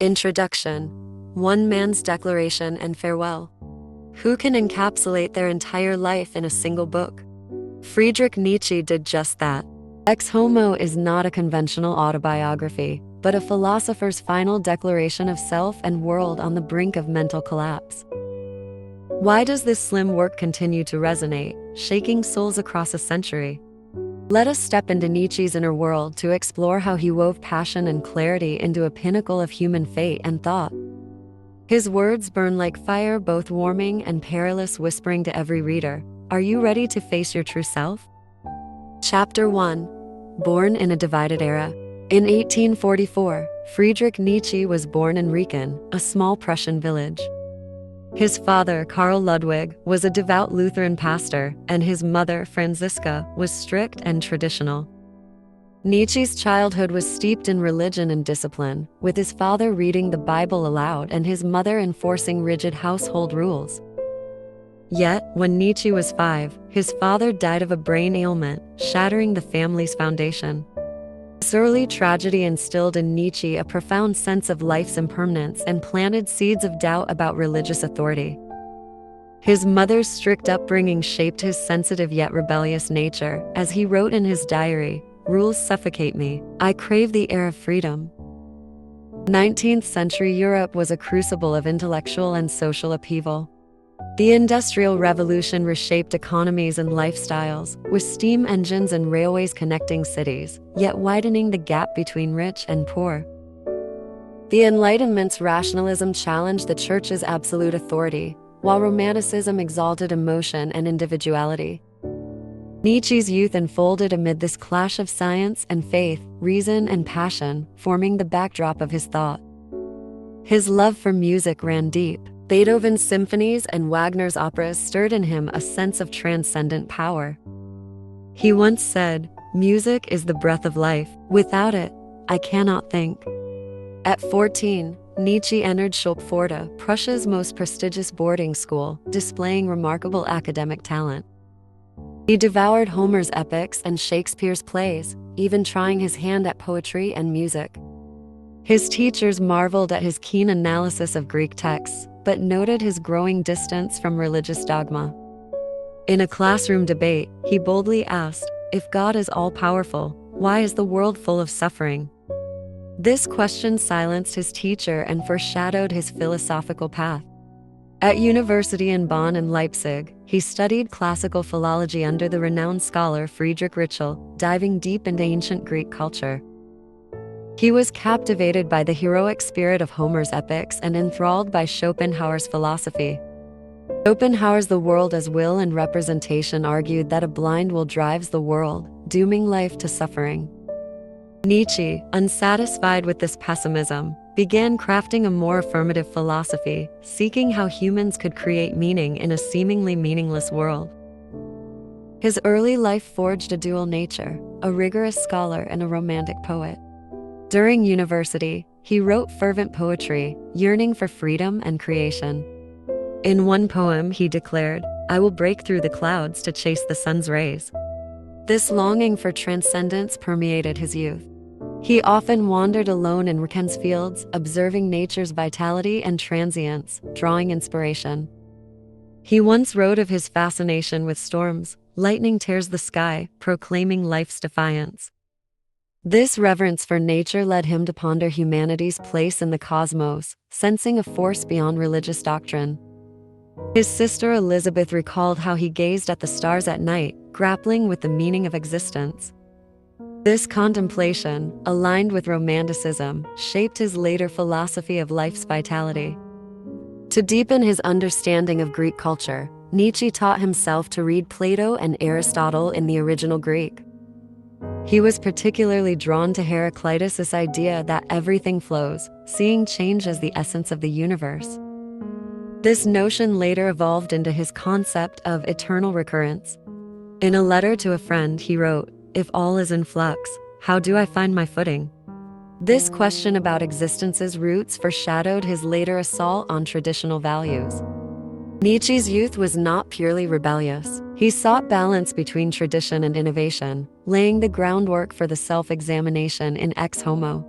Introduction. One man's declaration and farewell. Who can encapsulate their entire life in a single book? Friedrich Nietzsche did just that. Ecce Homo is not a conventional autobiography, but a philosopher's final declaration of self and world on the brink of mental collapse. Why does this slim work continue to resonate, shaking souls across a century? Let us step into Nietzsche's inner world to explore how he wove passion and clarity into a pinnacle of human fate and thought. His words burn like fire, both warming and perilous, whispering to every reader, "Are you ready to face your true self?" Chapter 1. Born in a divided era. In 1844, Friedrich Nietzsche was born in Reken, a small Prussian village. His father, Carl Ludwig, was a devout Lutheran pastor, and his mother, Franziska, was strict and traditional. Nietzsche's childhood was steeped in religion and discipline, with his father reading the Bible aloud and his mother enforcing rigid household rules. Yet, when Nietzsche was 5, his father died of a brain ailment, shattering the family's foundation. This early tragedy instilled in Nietzsche a profound sense of life's impermanence and planted seeds of doubt about religious authority. His mother's strict upbringing shaped his sensitive yet rebellious nature, as he wrote in his diary, "Rules suffocate me. I crave the air of freedom." 19th century Europe was a crucible of intellectual and social upheaval. The Industrial Revolution reshaped economies and lifestyles, with steam engines and railways connecting cities, yet widening the gap between rich and poor. The Enlightenment's rationalism challenged the Church's absolute authority, while Romanticism exalted emotion and individuality. Nietzsche's youth unfolded amid this clash of science and faith, reason and passion, forming the backdrop of his thought. His love for music ran deep. Beethoven's symphonies and Wagner's operas stirred in him a sense of transcendent power. He once said, "Music is the breath of life. Without it, I cannot think." At 14, Nietzsche entered Schulpforte, Prussia's most prestigious boarding school, displaying remarkable academic talent. He devoured Homer's epics and Shakespeare's plays, even trying his hand at poetry and music. His teachers marveled at his keen analysis of Greek texts, but noted his growing distance from religious dogma. In a classroom debate, he boldly asked, "If God is all-powerful, why is the world full of suffering?" This question silenced his teacher and foreshadowed his philosophical path. At university in Bonn and Leipzig, he studied classical philology under the renowned scholar Friedrich Nietzsche, diving deep into ancient Greek culture. He was captivated by the heroic spirit of Homer's epics and enthralled by Schopenhauer's philosophy. Schopenhauer's The World as Will and Representation argued that a blind will drives the world, dooming life to suffering. Nietzsche, unsatisfied with this pessimism, began crafting a more affirmative philosophy, seeking how humans could create meaning in a seemingly meaningless world. His early life forged a dual nature, a rigorous scholar and a romantic poet. During university, he wrote fervent poetry, yearning for freedom and creation. In one poem, he declared, "I will break through the clouds to chase the sun's rays." This longing for transcendence permeated his youth. He often wandered alone in Reken's fields, observing nature's vitality and transience, drawing inspiration. He once wrote of his fascination with storms, "Lightning tears the sky, proclaiming life's defiance." This reverence for nature led him to ponder humanity's place in the cosmos, sensing a force beyond religious doctrine. His sister Elizabeth recalled how he gazed at the stars at night, grappling with the meaning of existence. This contemplation, aligned with Romanticism, shaped his later philosophy of life's vitality. To deepen his understanding of Greek culture, Nietzsche taught himself to read Plato and Aristotle in the original Greek. He was particularly drawn to Heraclitus' idea that everything flows, seeing change as the essence of the universe. This notion later evolved into his concept of eternal recurrence. In a letter to a friend, he wrote, "If all is in flux, how do I find my footing?" This question about existence's roots foreshadowed his later assault on traditional values. Nietzsche's youth was not purely rebellious. He sought balance between tradition and innovation, laying the groundwork for the self-examination in Ecce Homo.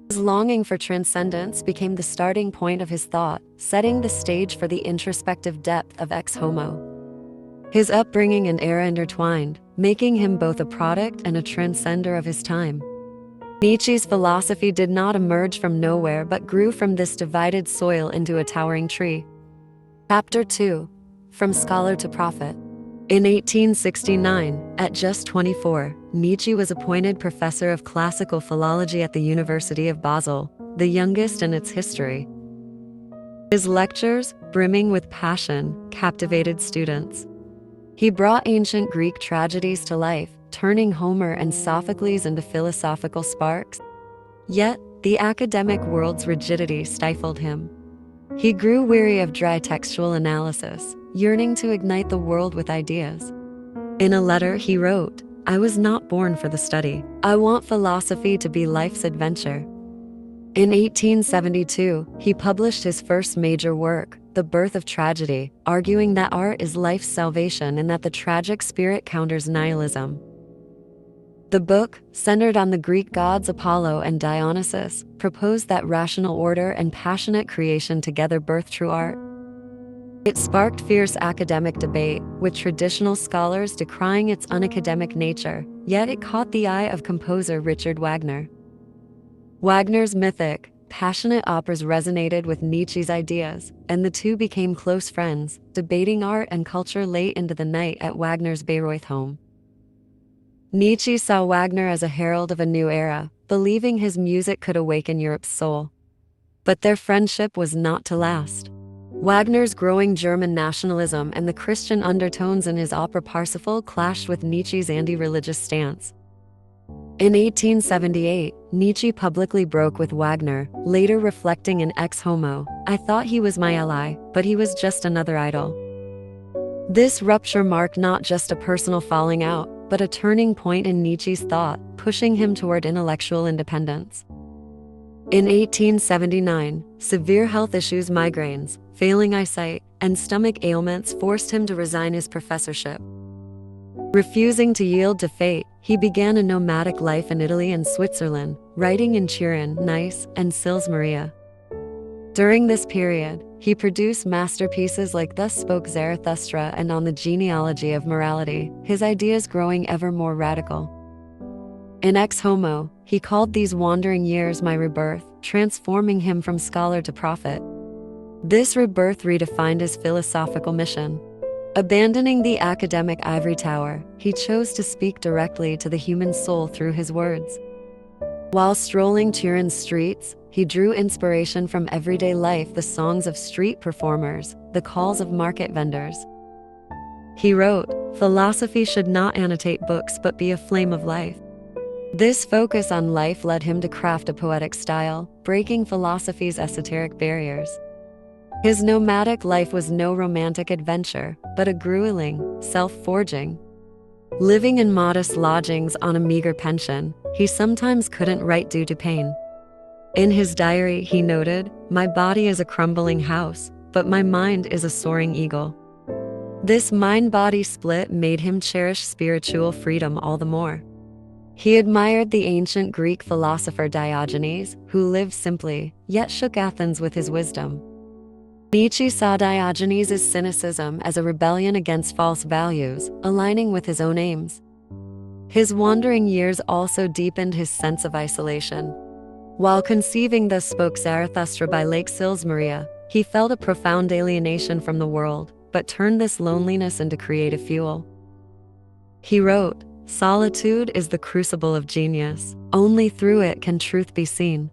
His longing for transcendence became the starting point of his thought, setting the stage for the introspective depth of Ecce Homo. His upbringing and era intertwined, making him both a product and a transcender of his time. Nietzsche's philosophy did not emerge from nowhere but grew from this divided soil into a towering tree. Chapter 2. From Scholar to Prophet. In 1869, at just 24, Nietzsche was appointed professor of classical philology at the University of Basel, the youngest in its history. His lectures, brimming with passion, captivated students. He brought ancient Greek tragedies to life, turning Homer and Sophocles into philosophical sparks. Yet, the academic world's rigidity stifled him. He grew weary of dry textual analysis, yearning to ignite the world with ideas. In a letter he wrote, "I was not born for the study. I want philosophy to be life's adventure." In 1872, he published his first major work, The Birth of Tragedy, arguing that art is life's salvation and that the tragic spirit counters nihilism. The book, centered on the Greek gods Apollo and Dionysus, proposed that rational order and passionate creation together birth true art. It sparked fierce academic debate, with traditional scholars decrying its unacademic nature, yet it caught the eye of composer Richard Wagner. Wagner's mythic, passionate operas resonated with Nietzsche's ideas, and the two became close friends, debating art and culture late into the night at Wagner's Bayreuth home. Nietzsche saw Wagner as a herald of a new era, believing his music could awaken Europe's soul. But their friendship was not to last. Wagner's growing German nationalism and the Christian undertones in his opera Parsifal clashed with Nietzsche's anti-religious stance. In 1878, Nietzsche publicly broke with Wagner, later reflecting in Ecce Homo, "I thought he was my ally, but he was just another idol." This rupture marked not just a personal falling out, but a turning point in Nietzsche's thought, pushing him toward intellectual independence. In 1879, severe health issues, migraines, failing eyesight, and stomach ailments forced him to resign his professorship. Refusing to yield to fate, he began a nomadic life in Italy and Switzerland, writing in Turin, Nice, and Sils Maria. During this period, he produced masterpieces like Thus Spoke Zarathustra and On the Genealogy of Morality, his ideas growing ever more radical. In Ecce Homo, he called these wandering years my rebirth, transforming him from scholar to prophet. This rebirth redefined his philosophical mission. Abandoning the academic ivory tower, he chose to speak directly to the human soul through his words. While strolling Turin's streets, he drew inspiration from everyday life, the songs of street performers, the calls of market vendors. He wrote, "Philosophy should not annotate books but be a flame of life." This focus on life led him to craft a poetic style, breaking philosophy's esoteric barriers. His nomadic life was no romantic adventure, but a grueling, self-forging. Living in modest lodgings on a meager pension, he sometimes couldn't write due to pain. In his diary, he noted, "My body is a crumbling house, but my mind is a soaring eagle." This mind-body split made him cherish spiritual freedom all the more. He admired the ancient Greek philosopher Diogenes, who lived simply, yet shook Athens with his wisdom. Nietzsche saw Diogenes' cynicism as a rebellion against false values, aligning with his own aims. His wandering years also deepened his sense of isolation. While conceiving Thus Spoke Zarathustra by Lake Sils Maria, he felt a profound alienation from the world, but turned this loneliness into creative fuel. He wrote, "Solitude is the crucible of genius. Only through it can truth be seen."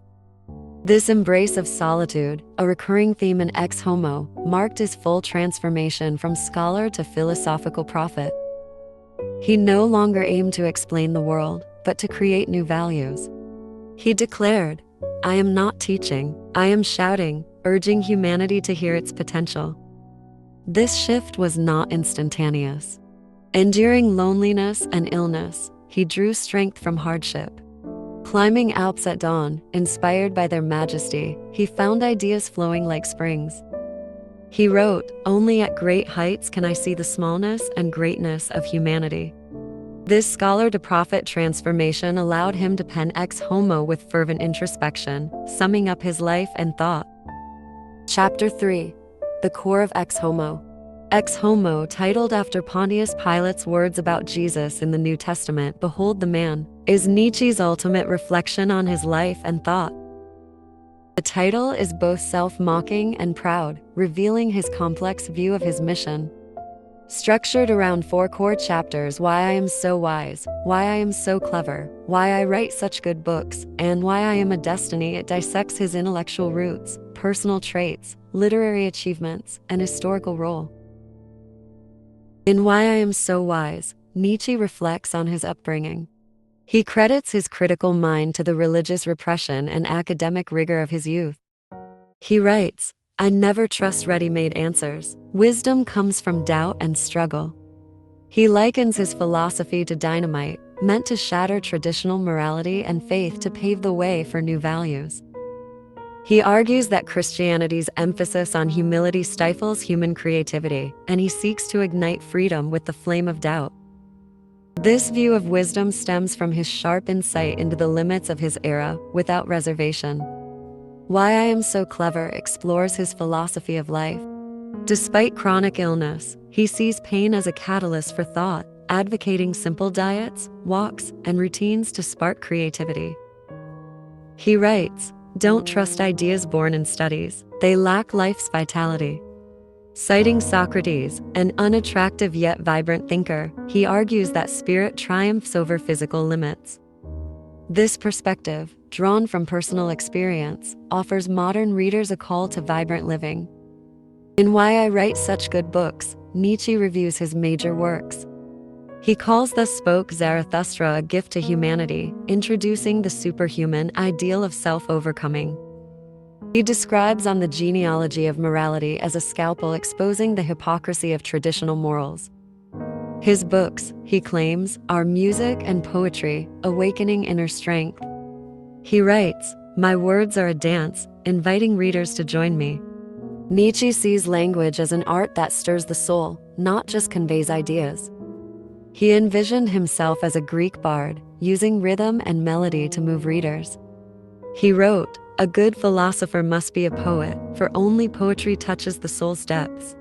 This embrace of solitude, a recurring theme in Ecce Homo, marked his full transformation from scholar to philosophical prophet. He no longer aimed to explain the world, but to create new values. He declared, "I am not teaching, I am shouting, urging humanity to hear its potential." This shift was not instantaneous. Enduring loneliness and illness, he drew strength from hardship. Climbing Alps at dawn, inspired by their majesty, he found ideas flowing like springs. He wrote, "Only at great heights can I see the smallness and greatness of humanity." This scholar-to-prophet transformation allowed him to pen Ex Homo with fervent introspection, summing up his life and thought. Chapter 3. The Core of Ex Homo. Ex Homo, titled after Pontius Pilate's words about Jesus in the New Testament, "Behold the Man," is Nietzsche's ultimate reflection on his life and thought. The title is both self-mocking and proud, revealing his complex view of his mission. Structured around 4 core chapters: why I am so wise, why I am so clever, why I write such good books, and why I am a destiny, it dissects his intellectual roots, personal traits, literary achievements, and historical role. In Why I Am So Wise, Nietzsche reflects on his upbringing. He credits his critical mind to the religious repression and academic rigor of his youth. He writes, "I never trust ready-made answers. Wisdom comes from doubt and struggle." He likens his philosophy to dynamite, meant to shatter traditional morality and faith to pave the way for new values. He argues that Christianity's emphasis on humility stifles human creativity, and he seeks to ignite freedom with the flame of doubt. This view of wisdom stems from his sharp insight into the limits of his era, without reservation. Why I Am So Clever explores his philosophy of life. Despite chronic illness, he sees pain as a catalyst for thought, advocating simple diets, walks, and routines to spark creativity. He writes, "Don't trust ideas born in studies, they lack life's vitality." Citing Socrates, an unattractive yet vibrant thinker, he argues that spirit triumphs over physical limits. This perspective, drawn from personal experience, offers modern readers a call to vibrant living. In Why I Write Such Good Books, Nietzsche reviews his major works. He calls Thus Spoke Zarathustra a gift to humanity, introducing the superhuman ideal of self-overcoming. He describes On the Genealogy of Morality as a scalpel exposing the hypocrisy of traditional morals. His books, he claims, are music and poetry, awakening inner strength. He writes, "My words are a dance, inviting readers to join me." Nietzsche sees language as an art that stirs the soul, not just conveys ideas. He envisioned himself as a Greek bard, using rhythm and melody to move readers. He wrote, "A good philosopher must be a poet, for only poetry touches the soul's depths."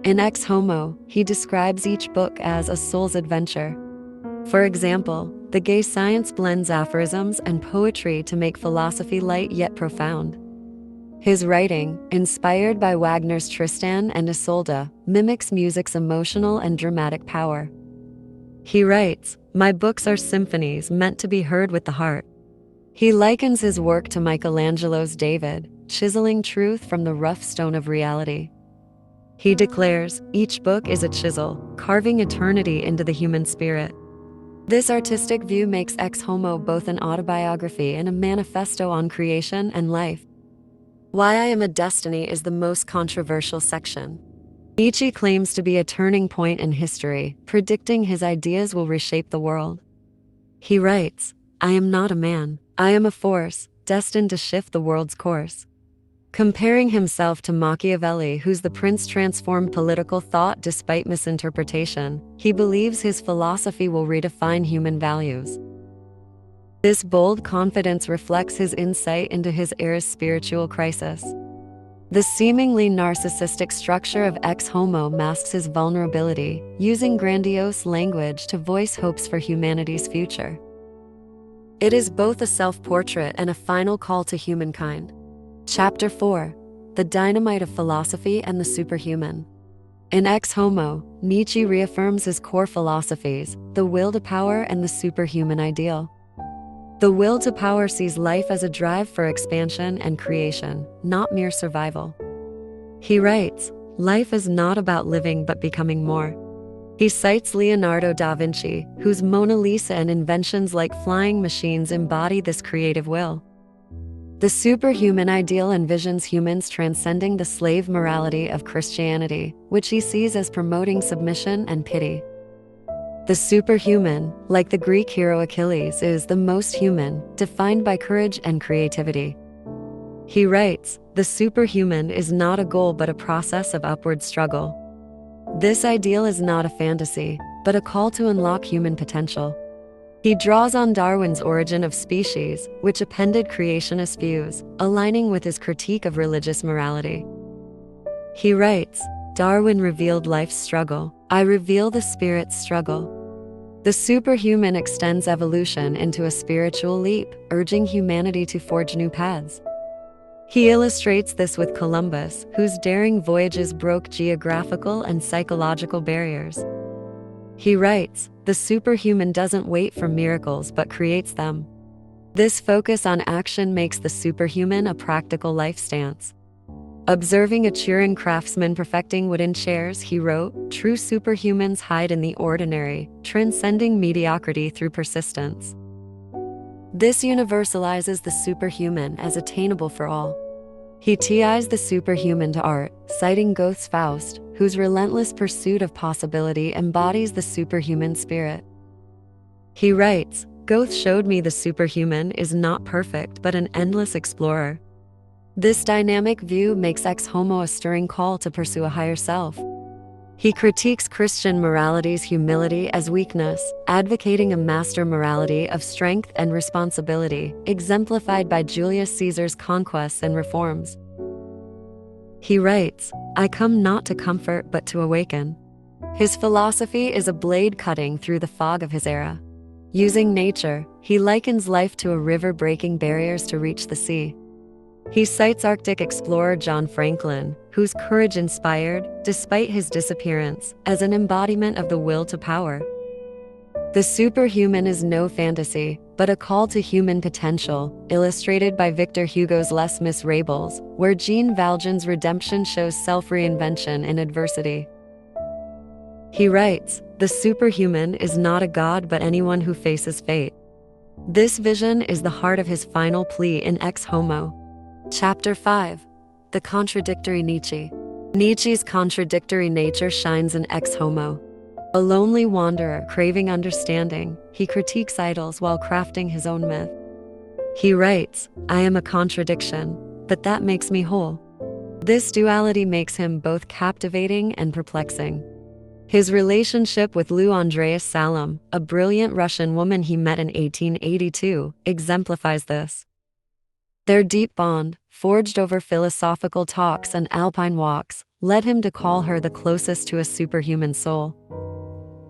In Ex Homo, he describes each book as a soul's adventure. For example, the gay science blends aphorisms and poetry to make philosophy light yet profound. His writing, inspired by Wagner's Tristan and Isolde, mimics music's emotional and dramatic power. He writes, "My books are symphonies meant to be heard with the heart." He likens his work to Michelangelo's David, chiseling truth from the rough stone of reality. He declares, "Each book is a chisel, carving eternity into the human spirit." This artistic view makes Ex Homo both an autobiography and a manifesto on creation and life. Why I Am a Destiny is the most controversial section. Nietzsche claims to be a turning point in history, predicting his ideas will reshape the world. He writes, "I am not a man. I am a force, destined to shift the world's course." Comparing himself to Machiavelli, whose The Prince transformed political thought despite misinterpretation, he believes his philosophy will redefine human values. This bold confidence reflects his insight into his era's spiritual crisis. The seemingly narcissistic structure of Ex Homo masks his vulnerability, using grandiose language to voice hopes for humanity's future. It is both a self-portrait and a final call to humankind. Chapter 4. The Dynamite of Philosophy and the Superhuman. In Ex Homo, Nietzsche reaffirms his core philosophies, the will to power and the superhuman ideal. The will to power sees life as a drive for expansion and creation, not mere survival. He writes, "Life is not about living but becoming more." He cites Leonardo da Vinci, whose Mona Lisa and inventions like flying machines embody this creative will. The superhuman ideal envisions humans transcending the slave morality of Christianity, which he sees as promoting submission and pity. The superhuman, like the Greek hero Achilles, is the most human, defined by courage and creativity. He writes, "The superhuman is not a goal but a process of upward struggle." This ideal is not a fantasy, but a call to unlock human potential. He draws on Darwin's Origin of Species, which appended creationist views, aligning with his critique of religious morality. He writes, "Darwin revealed life's struggle. I reveal the spirit's struggle." The superhuman extends evolution into a spiritual leap, urging humanity to forge new paths. He illustrates this with Columbus, whose daring voyages broke geographical and psychological barriers. He writes, "The superhuman doesn't wait for miracles but creates them." This focus on action makes the superhuman a practical life stance. Observing a Turin craftsman perfecting wooden chairs, he wrote, "True superhumans hide in the ordinary, transcending mediocrity through persistence." This universalizes the superhuman as attainable for all. He ties the superhuman to art, citing Goethe's Faust, whose relentless pursuit of possibility embodies the superhuman spirit. He writes, "Goethe showed me the superhuman is not perfect but an endless explorer." This dynamic view makes Ecce Homo a stirring call to pursue a higher self. He critiques Christian morality's humility as weakness, advocating a master morality of strength and responsibility, exemplified by Julius Caesar's conquests and reforms. He writes, "I come not to comfort but to awaken." His philosophy is a blade cutting through the fog of his era. Using nature, he likens life to a river breaking barriers to reach the sea. He cites Arctic explorer John Franklin, whose courage inspired, despite his disappearance, as an embodiment of the will to power. The superhuman is no fantasy, but a call to human potential, illustrated by Victor Hugo's Les Miserables, where Jean Valjean's redemption shows self-reinvention in adversity. He writes, "The superhuman is not a god but anyone who faces fate." This vision is the heart of his final plea in Ecce Homo. Chapter 5. The Contradictory Nietzsche. Nietzsche's contradictory nature shines in Ecce Homo. A lonely wanderer craving understanding, he critiques idols while crafting his own myth. He writes, "I am a contradiction, but that makes me whole." This duality makes him both captivating and perplexing. His relationship with Lou Andreas Salom, a brilliant Russian woman he met in 1882, exemplifies this. Their deep bond, forged over philosophical talks and alpine walks, led him to call her the closest to a superhuman soul.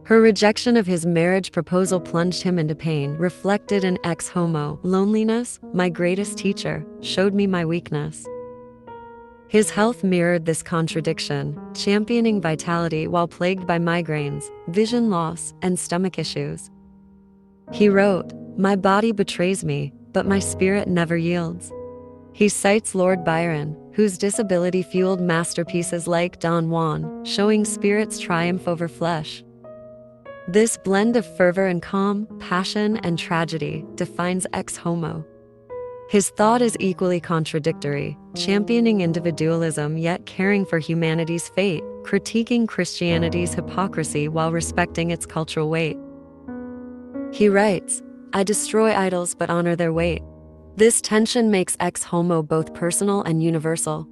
Her rejection of his marriage proposal plunged him into pain, reflected in Ecce Homo. "Loneliness, my greatest teacher, showed me my weakness." His health mirrored this contradiction, championing vitality while plagued by migraines, vision loss, and stomach issues. He wrote, "My body betrays me, but my spirit never yields." He cites Lord Byron, whose disability fueled masterpieces like Don Juan, showing spirit's triumph over flesh. This blend of fervor and calm, passion and tragedy, defines Ecce Homo. His thought is equally contradictory, championing individualism yet caring for humanity's fate, critiquing Christianity's hypocrisy while respecting its cultural weight. He writes, "I destroy idols but honor their weight." This tension makes Ecce Homo both personal and universal.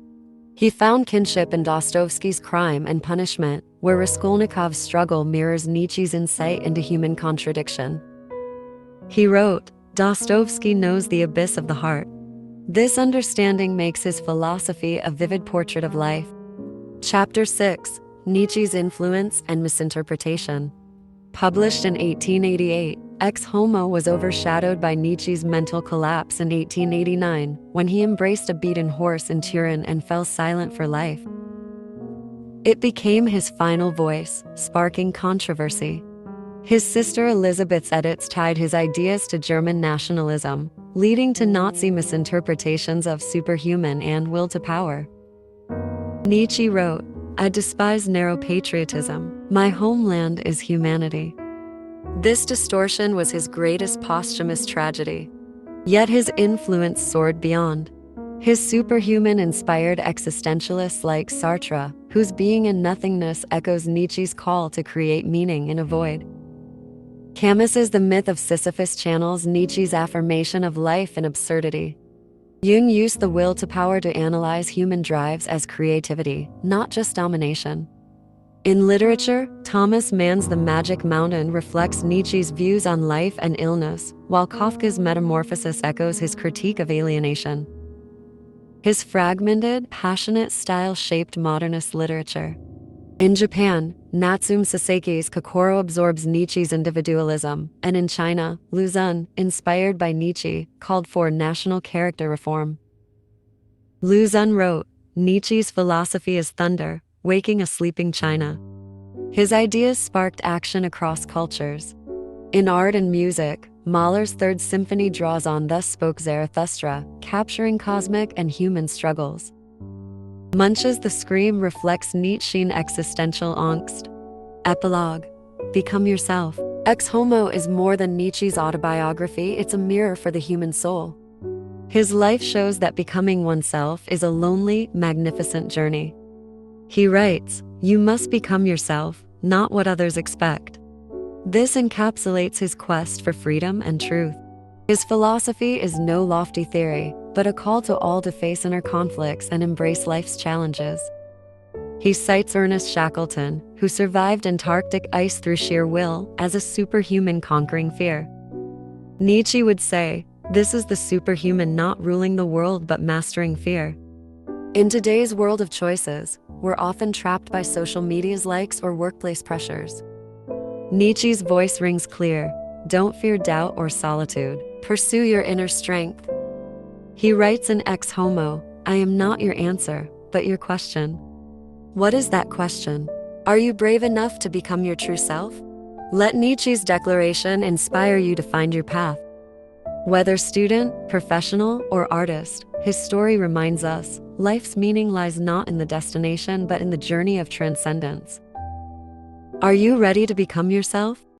He found kinship in Dostoevsky's Crime and Punishment, where Raskolnikov's struggle mirrors Nietzsche's insight into human contradiction. He wrote, "Dostoevsky knows the abyss of the heart." This understanding makes his philosophy a vivid portrait of life. Chapter 6. Nietzsche's Influence and Misinterpretation. Published in 1888, Ecce Homo was overshadowed by Nietzsche's mental collapse in 1889, when he embraced a beaten horse in Turin and fell silent for life. It became his final voice, sparking controversy. His sister Elizabeth's edits tied his ideas to German nationalism, leading to Nazi misinterpretations of superhuman and will to power. Nietzsche wrote, "I despise narrow patriotism. My homeland is humanity." This distortion was his greatest posthumous tragedy. Yet his influence soared beyond. His superhuman inspired existentialists like Sartre, whose being and nothingness echoes Nietzsche's call to create meaning in a void. Camus's The Myth of Sisyphus channels Nietzsche's affirmation of life and absurdity. Jung used the will to power to analyze human drives as creativity, not just domination. In literature, Thomas Mann's The Magic Mountain reflects Nietzsche's views on life and illness, while Kafka's Metamorphosis echoes his critique of alienation. His fragmented, passionate style shaped modernist literature. In Japan, Natsume Saseki's Kokoro absorbs Nietzsche's individualism, and in China, Lu Xun, inspired by Nietzsche, called for national character reform. Lu Xun wrote, "Nietzsche's philosophy is thunder, waking a sleeping China." His ideas sparked action across cultures. In art and music, Mahler's Third Symphony draws on "Thus Spoke Zarathustra," capturing cosmic and human struggles. Munch's The Scream reflects Nietzschean existential angst. Epilogue. Become yourself. Ecce Homo is more than Nietzsche's autobiography, it's a mirror for the human soul. His life shows that becoming oneself is a lonely, magnificent journey. He writes, "You must become yourself, not what others expect." This encapsulates his quest for freedom and truth. His philosophy is no lofty theory, but a call to all to face inner conflicts and embrace life's challenges. He cites Ernest Shackleton, who survived Antarctic ice through sheer will, as a superhuman conquering fear. Nietzsche would say, "This is the superhuman not ruling the world but mastering fear." In today's world of choices, we're often trapped by social media's likes or workplace pressures. Nietzsche's voice rings clear: don't fear doubt or solitude, pursue your inner strength. He writes in Ecce Homo, "I am not your answer, but your question." What is that question? Are you brave enough to become your true self? Let Nietzsche's declaration inspire you to find your path. Whether student, professional, or artist, his story reminds us, life's meaning lies not in the destination but in the journey of transcendence. Are you ready to become yourself?